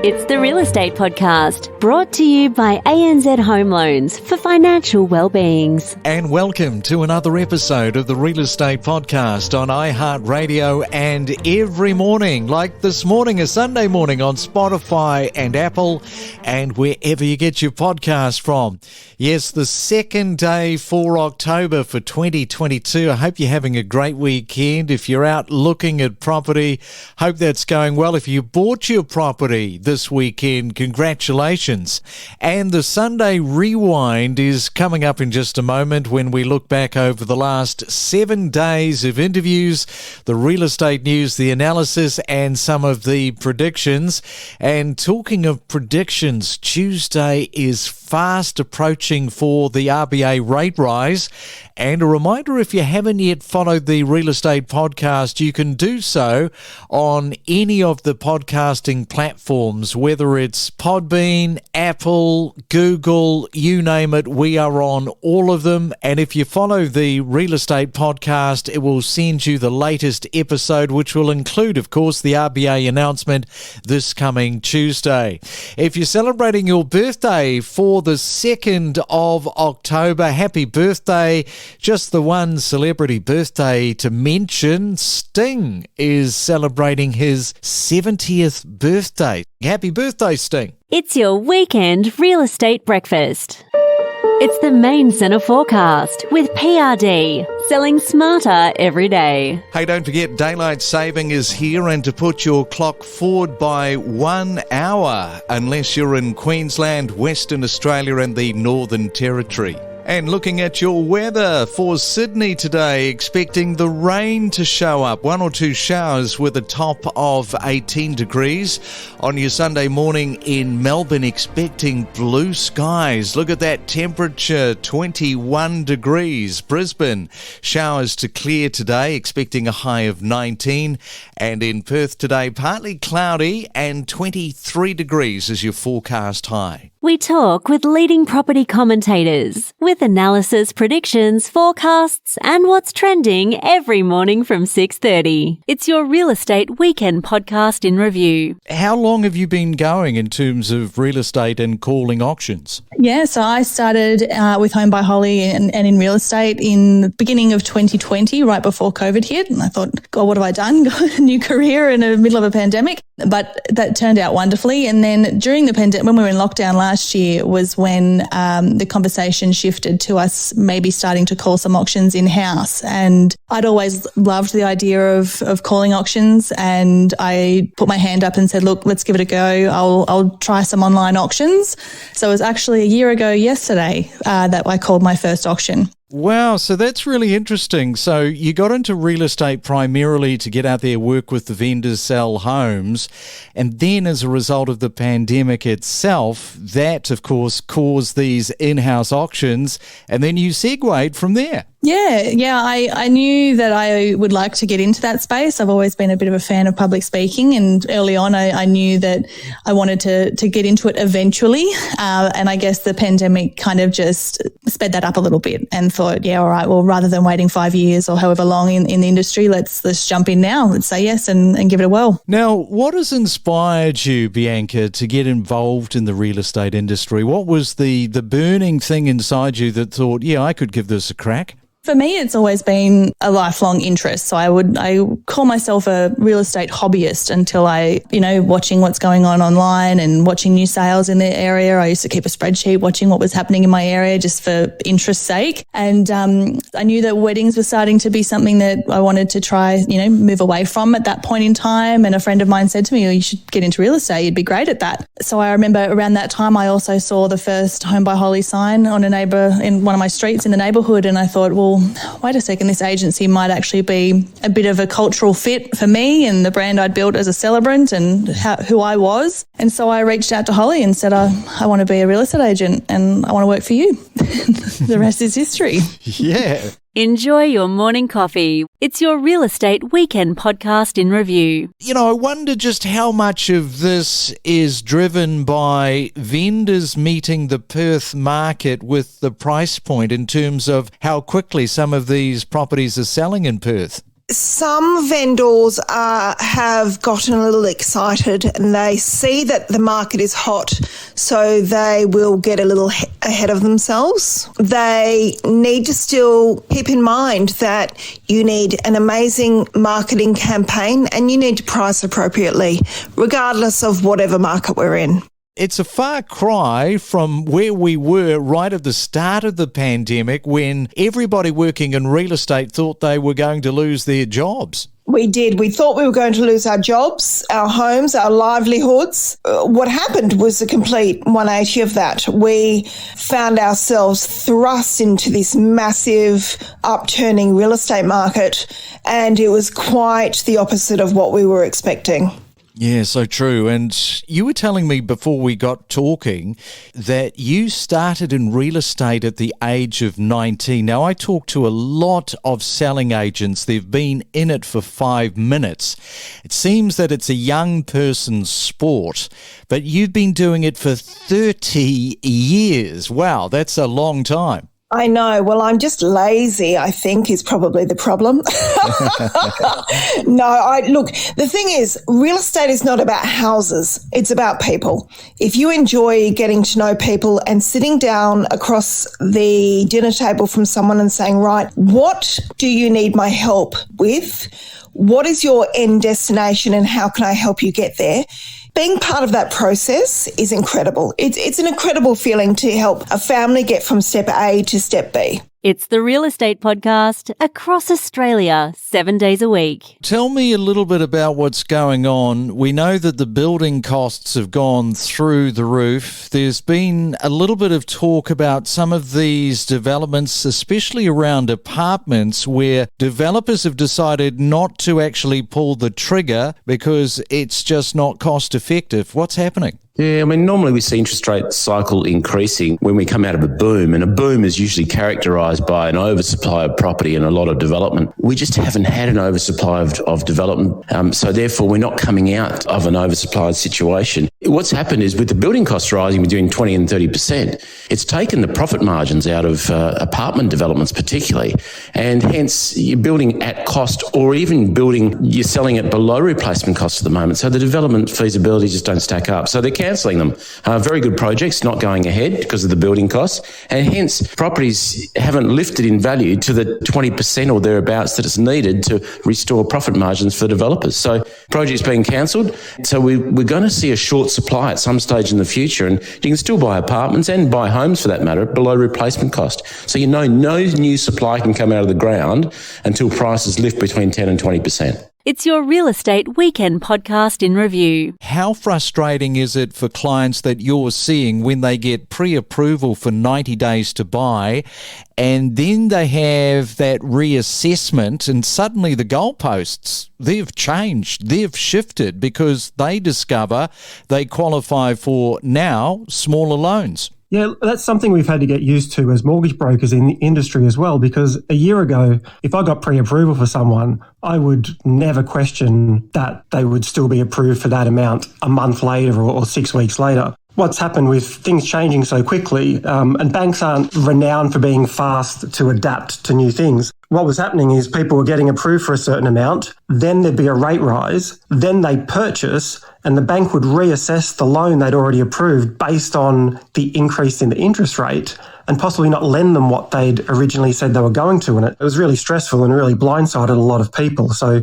It's the Real Estate Podcast, brought to you by ANZ Home Loans for financial well-beings. And welcome to another episode of the Real Estate Podcast on iHeartRadio and every morning, like this morning, a Sunday morning on Spotify and Apple and wherever you get your podcast from. Yes, the second day for October for 2022. I hope you're having a great weekend. If you're out looking at property, hope that's going well. If you bought your property this weekend, congratulations. And the Sunday Rewind is coming up in just a moment when we look back over the last 7 days of interviews, the real estate news, the analysis, and some of the predictions. And talking of predictions, Tuesday is fast approaching for the RBA rate rise. And a reminder, if you haven't yet followed the Real Estate Podcast, you can do so on any of the podcasting platforms, whether it's Podbean, Apple, Google, you name it, we are on all of them. And if you follow the Real Estate Podcast, it will send you the latest episode, which will include, of course, the RBA announcement this coming Tuesday. If you're celebrating your birthday for the 2nd of October, happy birthday. Just the one celebrity birthday to mention, Sting is celebrating his 70th birthday. Happy birthday, Sting. It's your weekend real estate breakfast. It's the Main Centre Forecast with PRD, selling smarter every day. Hey, don't forget, daylight saving is here, and to put your clock forward by 1 hour, unless you're in Queensland, Western Australia and the Northern Territory. And looking at your weather for Sydney today, expecting the rain to show up. 1 or 2 showers with a top of 18 degrees. On your Sunday morning in Melbourne, expecting blue skies. Look at that temperature, 21 degrees. Brisbane, showers to clear today, expecting a high of 19. And in Perth today, partly cloudy and 23 degrees is your forecast high. We talk with leading property commentators with analysis, predictions, forecasts, and what's trending every morning from 6:30. It's your Real Estate Weekend Podcast in review. How long have you been going in terms of real estate and calling auctions? Yeah, so I started with Home by Holly and in real estate in the beginning of 2020, right before COVID hit. And I thought, God, what have I done? Got a new career in the middle of a pandemic. But that turned out wonderfully. And then during the pandemic, when we were in lockdown last year, was when the conversation shifted to us maybe starting to call some auctions in-house. And I'd always loved the idea of calling auctions. And I put my hand up and said, look, let's give it a go. I'll try some online auctions. So it was actually a year ago yesterday that I called my first auction. Wow, so that's really interesting. So you got into real estate primarily to get out there, work with the vendors, sell homes, and then as a result of the pandemic itself, that of course caused these in-house auctions, and then you segued from there. Yeah. I knew that I would like to get into that space. I've always been a bit of a fan of public speaking, and early on I knew that I wanted to get into it eventually. And I guess the pandemic kind of just sped that up a little bit and thought, yeah, all right, well, rather than waiting 5 years or however long in the industry, let's jump in now. Let's say yes and give it a whirl. Now, what has inspired you, Bianca, to get involved in the real estate industry? What was the burning thing inside you that thought, yeah, I could give this a crack? For me, it's always been a lifelong interest. So I call myself a real estate hobbyist until watching what's going on online and watching new sales in the area. I used to keep a spreadsheet watching what was happening in my area just for interest's sake. And I knew that weddings were starting to be something that I wanted to try, move away from at that point in time. And a friend of mine said to me, oh, you should get into real estate. You'd be great at that. So I remember around that time, I also saw the first Home by Holly sign on in one of my streets in the neighbourhood. And I thought, well, wait a second, this agency might actually be a bit of a cultural fit for me and the brand I'd built as a celebrant and who I was. And so I reached out to Holly and said, I want to be a real estate agent and I want to work for you. The rest is history. Yeah. Enjoy your morning coffee. It's your Real Estate Weekend Podcast in review. I wonder just how much of this is driven by vendors meeting the Perth market with the price point in terms of how quickly some of these properties are selling in Perth. Some vendors have gotten a little excited and they see that the market is hot, so they will get a little ahead of themselves. They need to still keep in mind that you need an amazing marketing campaign and you need to price appropriately, regardless of whatever market we're in. It's a far cry from where we were right at the start of the pandemic when everybody working in real estate thought they were going to lose their jobs. We did. We thought we were going to lose our jobs, our homes, our livelihoods. What happened was a complete 180 of that. We found ourselves thrust into this massive upturning real estate market, and it was quite the opposite of what we were expecting. Yeah, so true. And you were telling me before we got talking that you started in real estate at the age of 19. Now, I talk to a lot of selling agents. They've been in it for 5 minutes. It seems that it's a young person's sport, but you've been doing it for 30 years. Wow, that's a long time. I know. Well, I'm just lazy, I think, is probably the problem. Look, the thing is, real estate is not about houses. It's about people. If you enjoy getting to know people and sitting down across the dinner table from someone and saying, right, what do you need my help with? What is your end destination and how can I help you get there? Being part of that process is incredible. It's an incredible feeling to help a family get from step A to step B. It's the Real Estate Podcast across Australia, 7 days a week. Tell me a little bit about what's going on. We know that the building costs have gone through the roof. There's been a little bit of talk about some of these developments, especially around apartments, where developers have decided not to actually pull the trigger because it's just not cost effective. What's happening? Yeah, I mean, normally we see interest rate cycle increasing when we come out of a boom, and a boom is usually characterised by an oversupply of property and a lot of development. We just haven't had an oversupply of development, so therefore we're not coming out of an oversupplied situation. What's happened is with the building costs rising between 20 and 30%, it's taken the profit margins out of apartment developments particularly, and hence you're building at cost or even you're selling it below replacement cost at the moment, so the development feasibility just don't stack up. So they're cancelling them. Very good projects not going ahead because of the building costs, and hence properties haven't lifted in value to the 20% or thereabouts that it's needed to restore profit margins for developers. So projects being cancelled. So we're going to see a short supply at some stage in the future, and you can still buy apartments and buy homes for that matter below replacement cost. So no new supply can come out of the ground until prices lift between 10 and 20%. It's your Real Estate Weekend Podcast in review. How frustrating is it for clients that you're seeing when they get pre-approval for 90 days to buy and then they have that reassessment and suddenly the goalposts, they've changed, they've shifted because they discover they qualify for now smaller loans? Yeah, that's something we've had to get used to as mortgage brokers in the industry as well, because a year ago, if I got pre-approval for someone, I would never question that they would still be approved for that amount a month later or 6 weeks later. What's happened with things changing so quickly, and banks aren't renowned for being fast to adapt to new things. What was happening is people were getting approved for a certain amount, then there'd be a rate rise, then they'd purchase, and the bank would reassess the loan they'd already approved based on the increase in the interest rate and possibly not lend them what they'd originally said they were going to. And it was really stressful and really blindsided a lot of people. So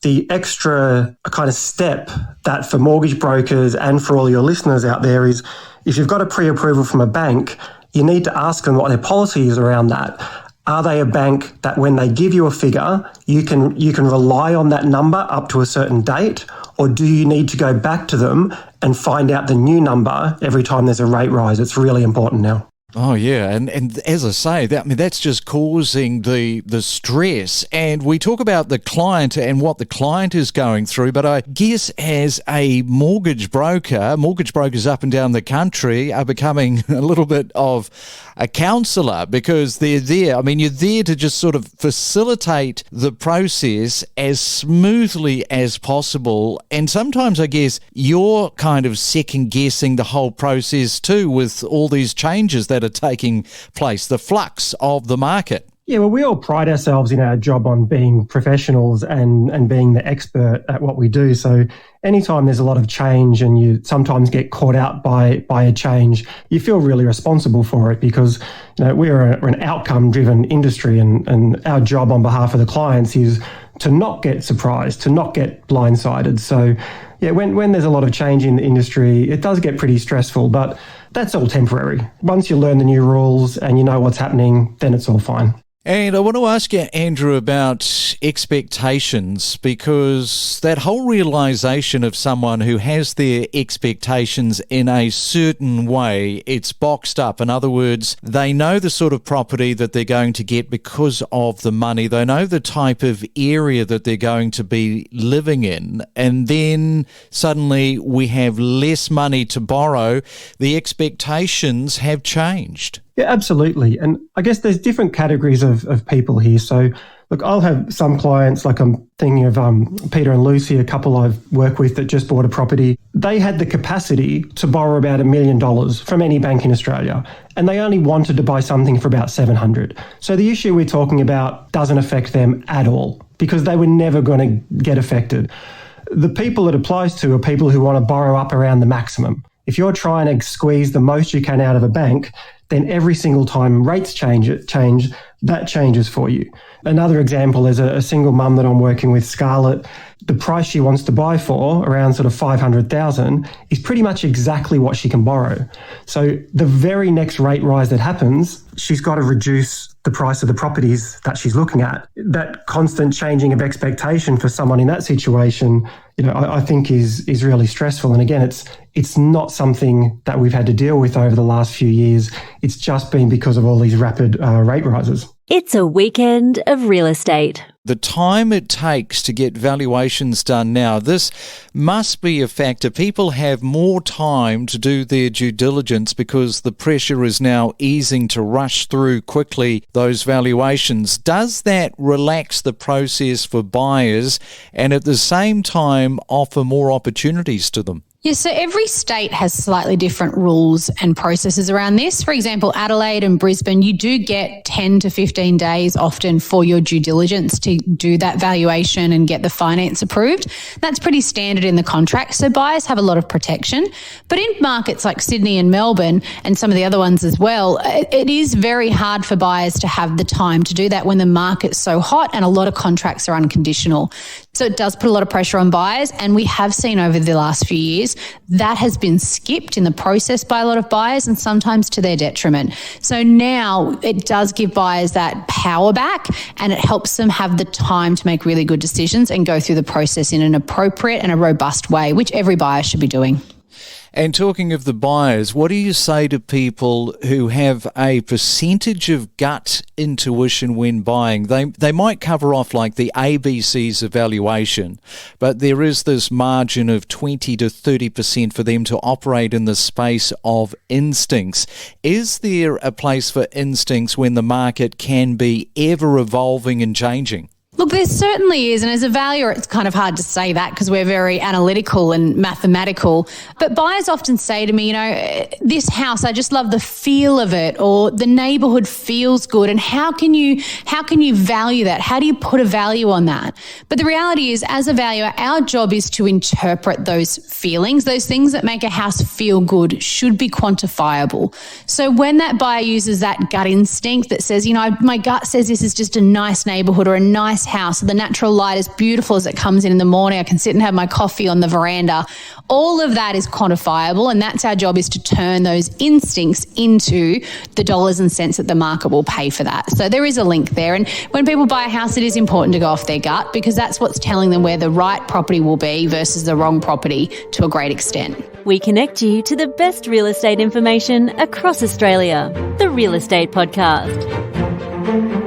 the extra kind of step that for mortgage brokers and for all your listeners out there is if you've got a pre-approval from a bank, you need to ask them what their policy is around that. Are they a bank that when they give you a figure, you can rely on that number up to a certain date, or do you need to go back to them and find out the new number every time there's a rate rise? It's really important now. Oh, yeah. And as I say, that's just causing the stress. And we talk about the client and what the client is going through. But I guess as a mortgage broker, mortgage brokers up and down the country are becoming a little bit of a counsellor because they're there. I mean, you're there to just sort of facilitate the process as smoothly as possible. And sometimes I guess you're kind of second guessing the whole process too with all these changes that are taking place, the flux of the market. Yeah, well, we all pride ourselves in our job on being professionals and being the expert at what we do. So anytime there's a lot of change and you sometimes get caught out by a change, you feel really responsible for it because, we're an outcome-driven industry and our job on behalf of the clients is to not get surprised, to not get blindsided. So, yeah, when there's a lot of change in the industry, it does get pretty stressful, but that's all temporary. Once you learn the new rules and you know what's happening, then it's all fine. And I want to ask you, Andrew, about expectations, because that whole realisation of someone who has their expectations in a certain way, it's boxed up. In other words, they know the sort of property that they're going to get because of the money. They know the type of area that they're going to be living in. And then suddenly we have less money to borrow. The expectations have changed. Yeah, absolutely. And I guess there's different categories of people here. So, look, I'll have some clients, like I'm thinking of Peter and Lucy, a couple I've worked with that just bought a property. They had the capacity to borrow about $1 million from any bank in Australia, and they only wanted to buy something for about $700. So the issue we're talking about doesn't affect them at all because they were never going to get affected. The people it applies to are people who want to borrow up around the maximum. If you're trying to squeeze the most you can out of a bank, then every single time rates change, that changes for you. Another example is a single mum that I'm working with, Scarlett. The price she wants to buy for, around sort of $500,000, is pretty much exactly what she can borrow. So the very next rate rise that happens, she's got to reduce the price of the properties that she's looking at. That constant changing of expectation for someone in that situation, I think is really stressful. And again, it's not something that we've had to deal with over the last few years. It's just been because of all these rapid rate rises. It's a weekend of real estate. The time it takes to get valuations done now, this must be a factor. People have more time to do their due diligence because the pressure is now easing to rush through quickly those valuations. Does that relax the process for buyers and at the same time offer more opportunities to them? Yeah, so every state has slightly different rules and processes around this. For example, Adelaide and Brisbane, you do get 10 to 15 days often for your due diligence to do that valuation and get the finance approved. That's pretty standard in the contract, so buyers have a lot of protection. But in markets like Sydney and Melbourne and some of the other ones as well, it is very hard for buyers to have the time to do that when the market's so hot and a lot of contracts are unconditional. So it does put a lot of pressure on buyers, and we have seen over the last few years that has been skipped in the process by a lot of buyers and sometimes to their detriment. So now it does give buyers that power back and it helps them have the time to make really good decisions and go through the process in an appropriate and a robust way, which every buyer should be doing. And talking of the buyers, what do you say to people who have a percentage of gut intuition when buying? They might cover off like the ABCs evaluation, but there is this margin of 20 to 30% for them to operate in the space of instincts. Is there a place for instincts when the market can be ever evolving and changing? Look, there certainly is. And as a valuer, it's kind of hard to say that because we're very analytical and mathematical. But buyers often say to me, this house, I just love the feel of it, or the neighbourhood feels good. And how can you value that? How do you put a value on that? But the reality is, as a valuer, our job is to interpret those feelings. Those things that make a house feel good should be quantifiable. So when that buyer uses that gut instinct that says, my gut says this is just a nice neighbourhood or a nice house, the natural light is beautiful as it comes in the morning, I can sit and have my coffee on the veranda. All of that is quantifiable, and that's our job, is to turn those instincts into the dollars and cents that the market will pay for that. So there is a link there. And when people buy a house, it is important to go off their gut because that's what's telling them where the right property will be versus the wrong property to a great extent. We connect you to the best real estate information across Australia. The Real Estate Podcast.